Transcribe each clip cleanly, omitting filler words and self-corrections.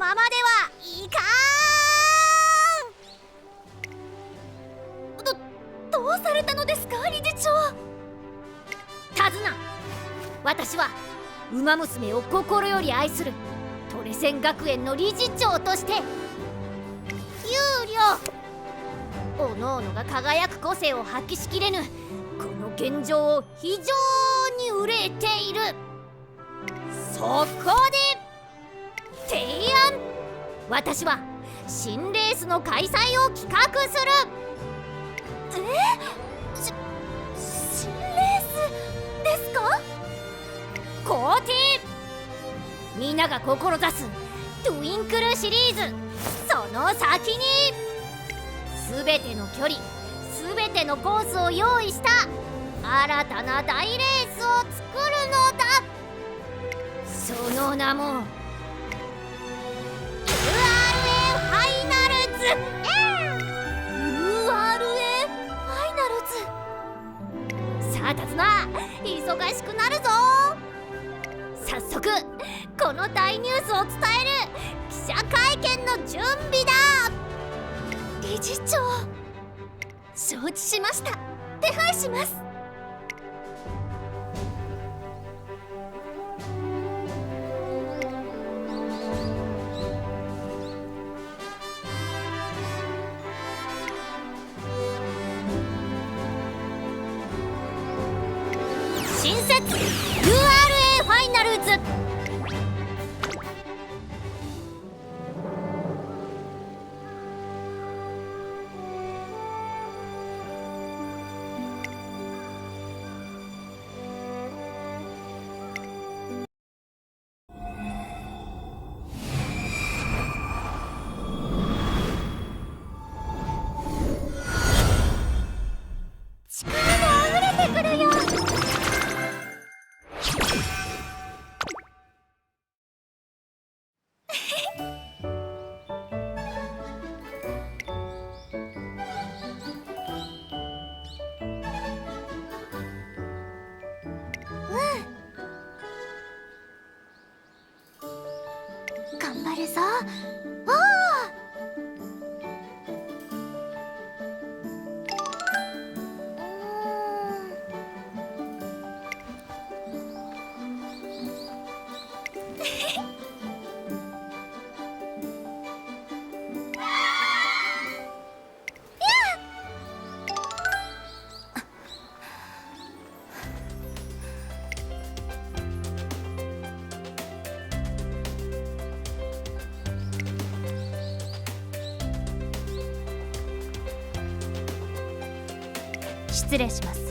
ままではいかん。どうされたのですか、理事長。手綱、私はウマ娘を心より愛するトレセン学園の理事長として、有料おのおのが輝く個性を発揮しきれぬこの現状を非常に憂えている。そこで提案、私は新レースの開催を企画する。新レースですか？肯定。みんなが志すトゥインクルシリーズ、その先に全ての距離、全てのコースを用意した新たな大レースを作るのだ。その名も URA ファイナルズ。 URA ファイナルズ。さあ手綱、忙しくなるぞ。早速この大ニュースを伝える記者会見の準備だ。理事長、承知しました。手配します。新設 URA ファイナルズ。力が溢れてくるよ。頑張るぞ。おー。失礼します。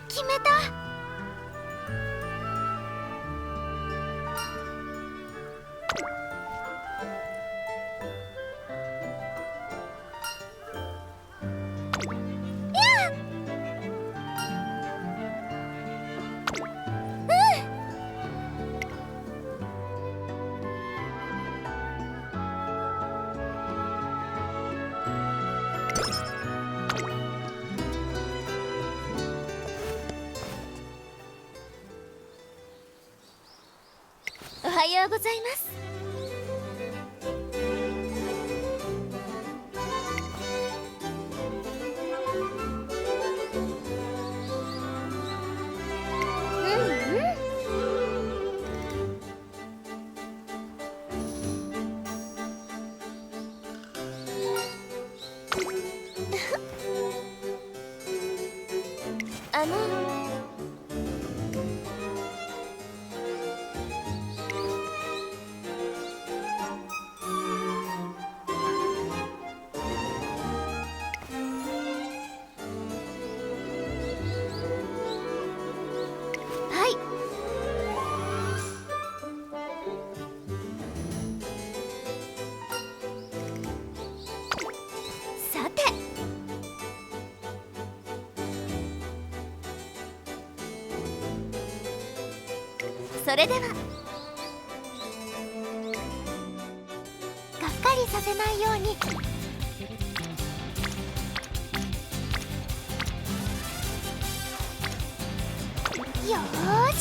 決めた。はようございます。あのはい。さて、それではがっかりさせないようによーし。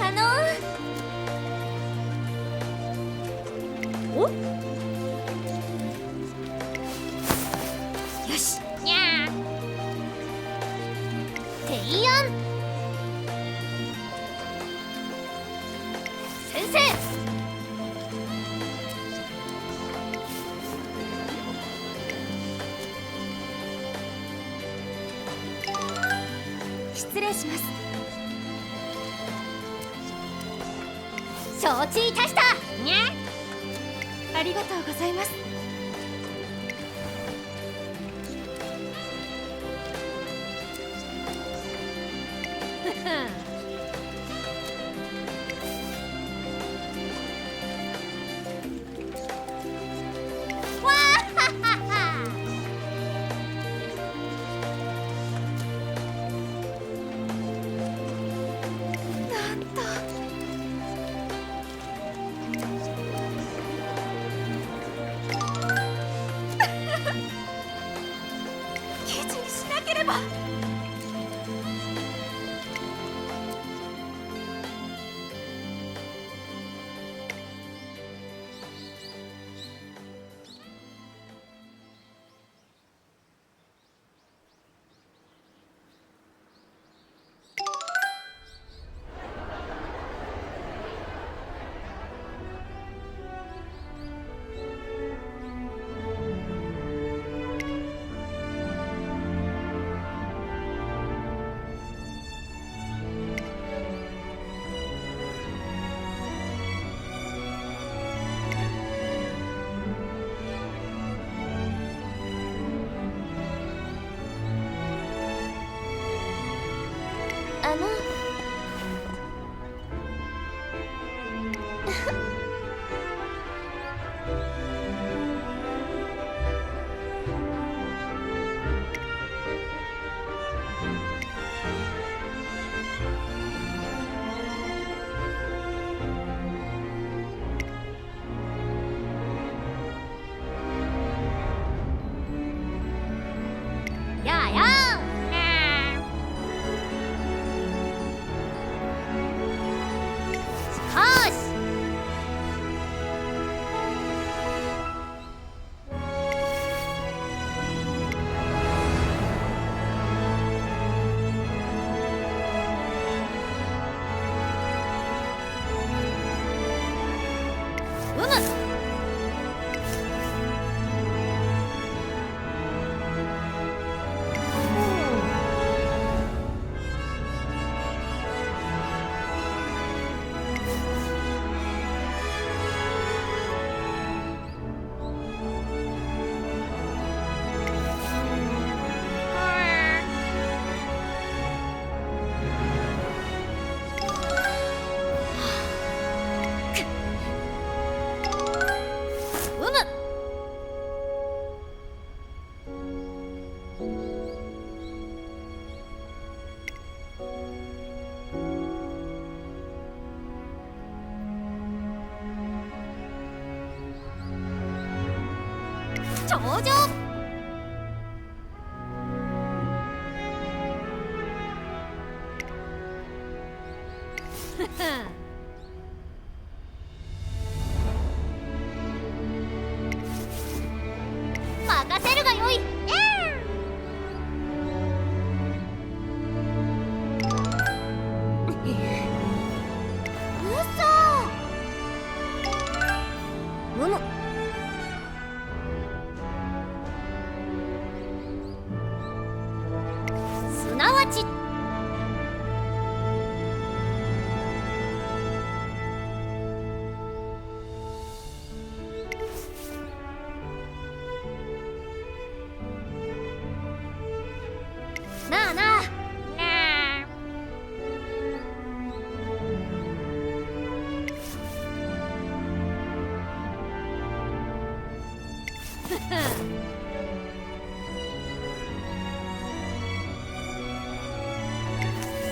あのおよしにゃー提案。先生。失礼します。承知いたしたにゃ。ありがとうございます。わーははは。なんと記事にしなければ。頂上。任せるがよい。うむ。すなわちなあなあ。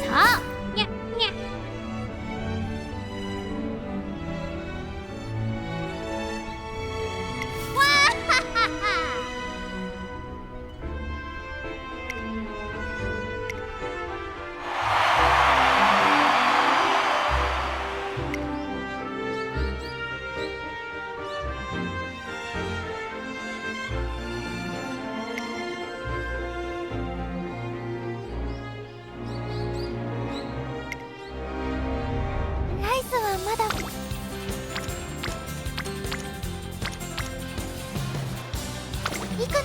さあ、にゃにゃ。わーははは。ライスはまだ。行くね。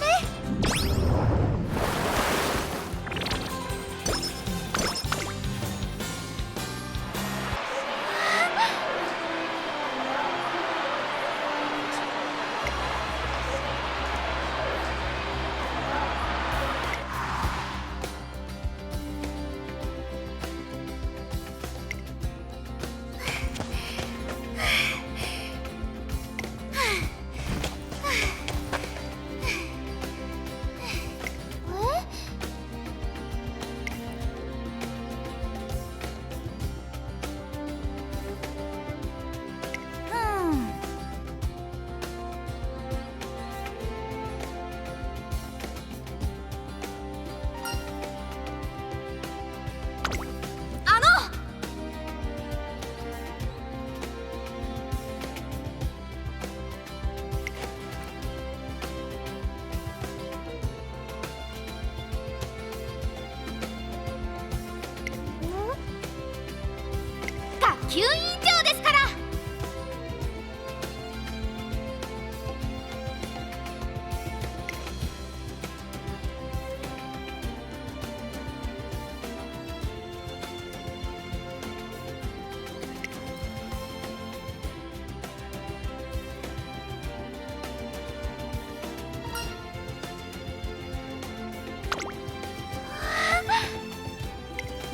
学級委員長ですから。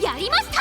やりました。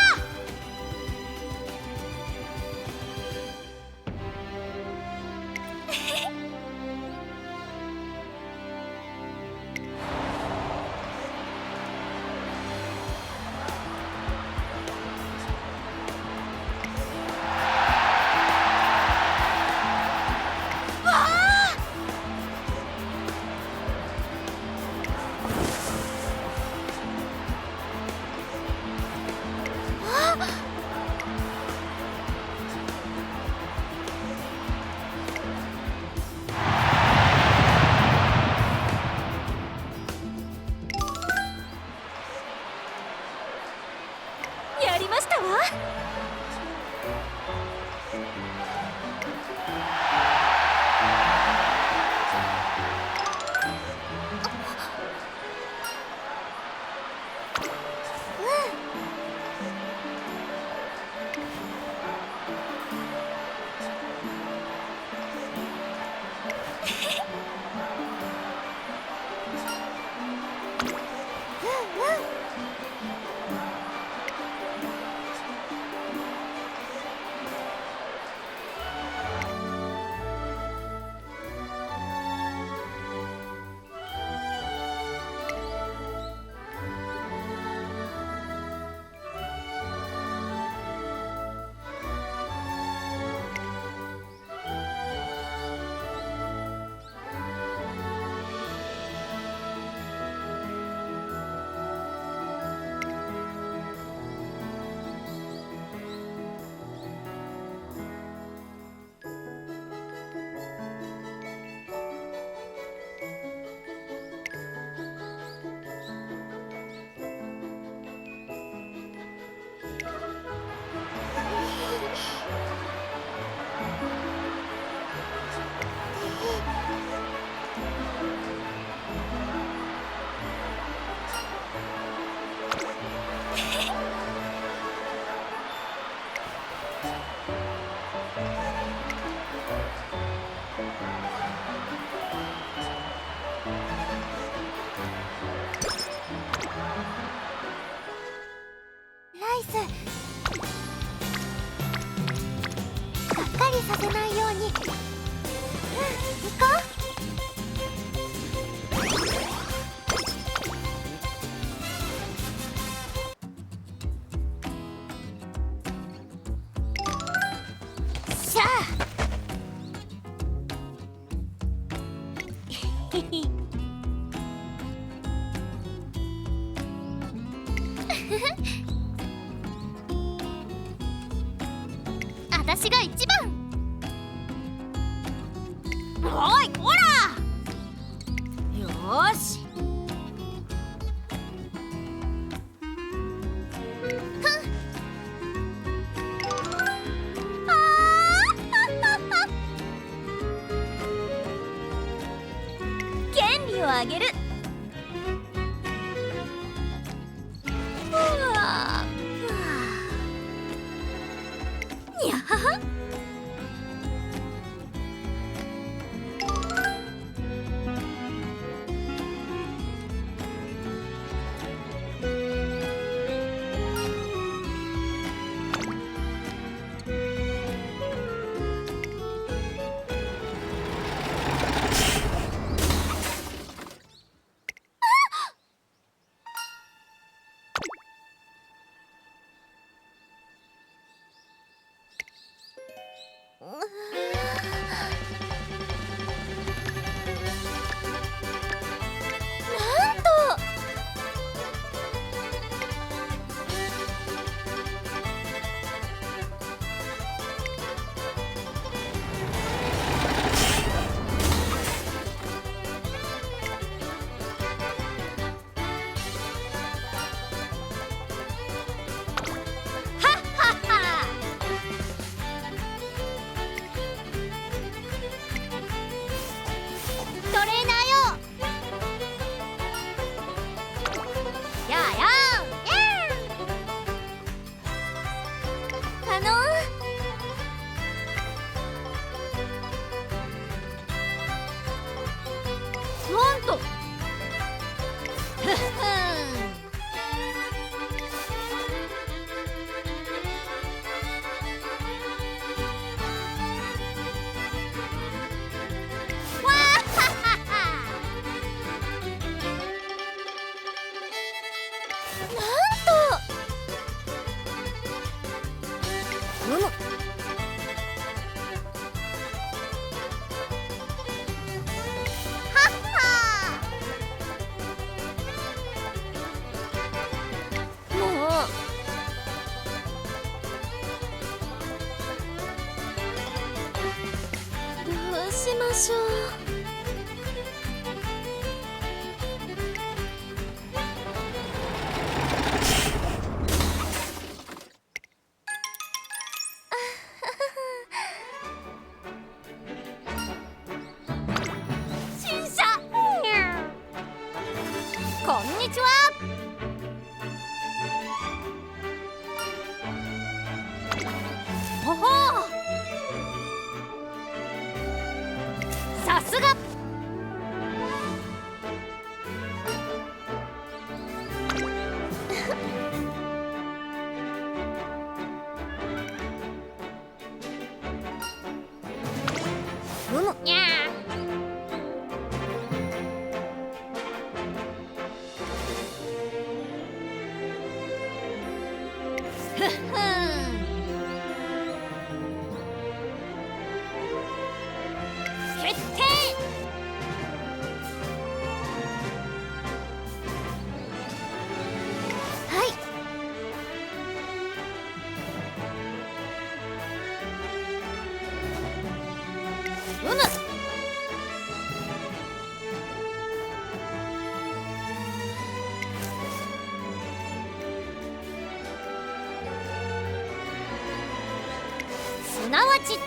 やりましたわ。りさせないように。行こう。しゃあ。私が一番。おいこら。よーし。権利をあげる。にゃはは。なんと。トレーナーよ。やあやあのなんと。ふっふん。わーははは。なんと。うむ。もう。どうしましょう。新車。こんにちは。ほほう。さすが。うむ。にゃー。ふっふん。決定。はい。うむ。すなわちよ。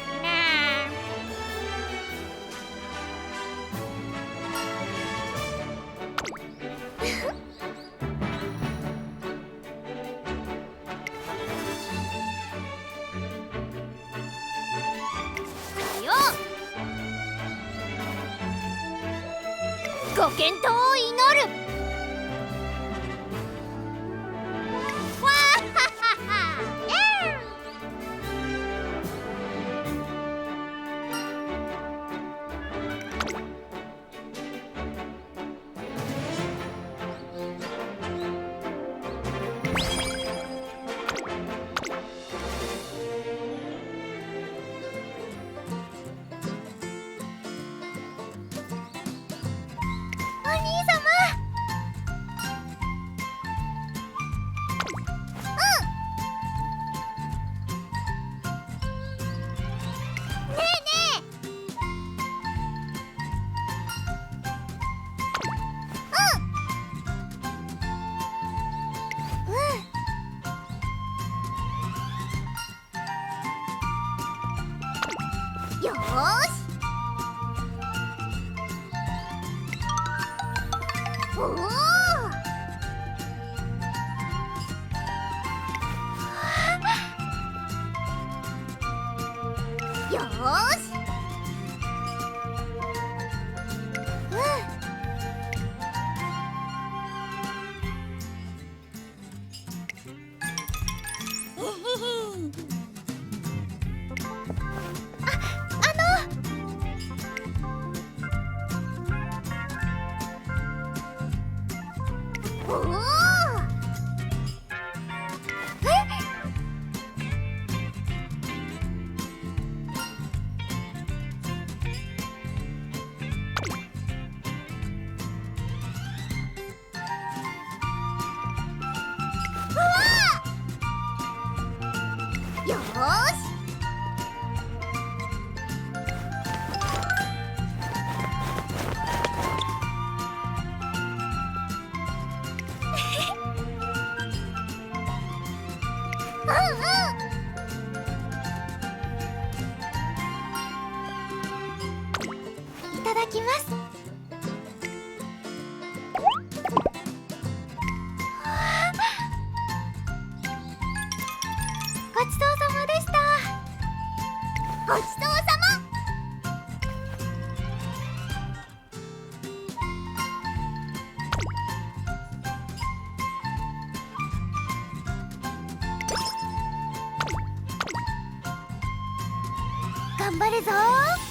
ご健闘を祈る。わーははは。よーし。おお。よーし。おお。よーし。いただきます。ごちそうさまでした。ごちそうさま。頑張るぞー。